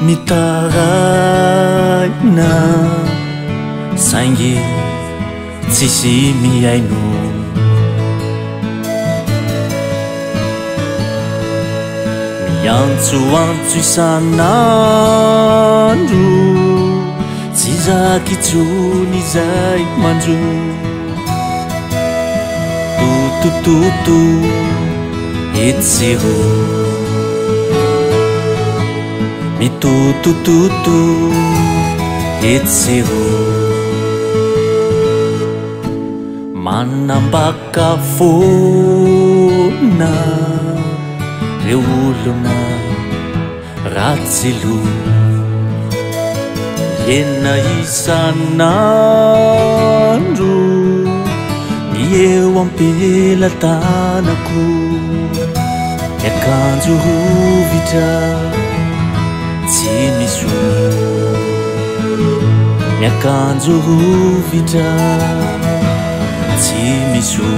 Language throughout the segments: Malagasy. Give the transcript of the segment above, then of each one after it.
mitaraina saingy tsisy miaino miantsoantso isan'andro tsy zaky itsony zay manjo totototo etsero mitotototo etsero manambaka fona reo olona ratsilo ena isan'andro eo ampelatanako miakanjo rovitra tsy miso miakanjo rovitra tsy miso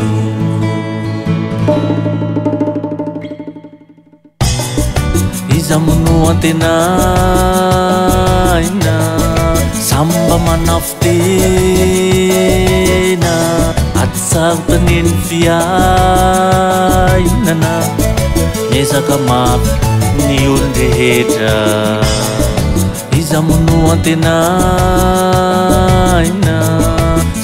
iza mono antenaina samba manafotena atsarotaneny fiainana miezaka mafy ny olon-drehetra iza mono antenaina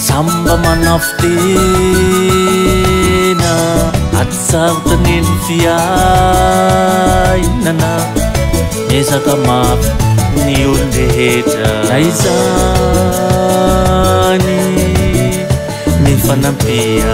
samba manafotena atsarotaneny fiainana miezaka mafy ny olon-drehetra naizany mifanampia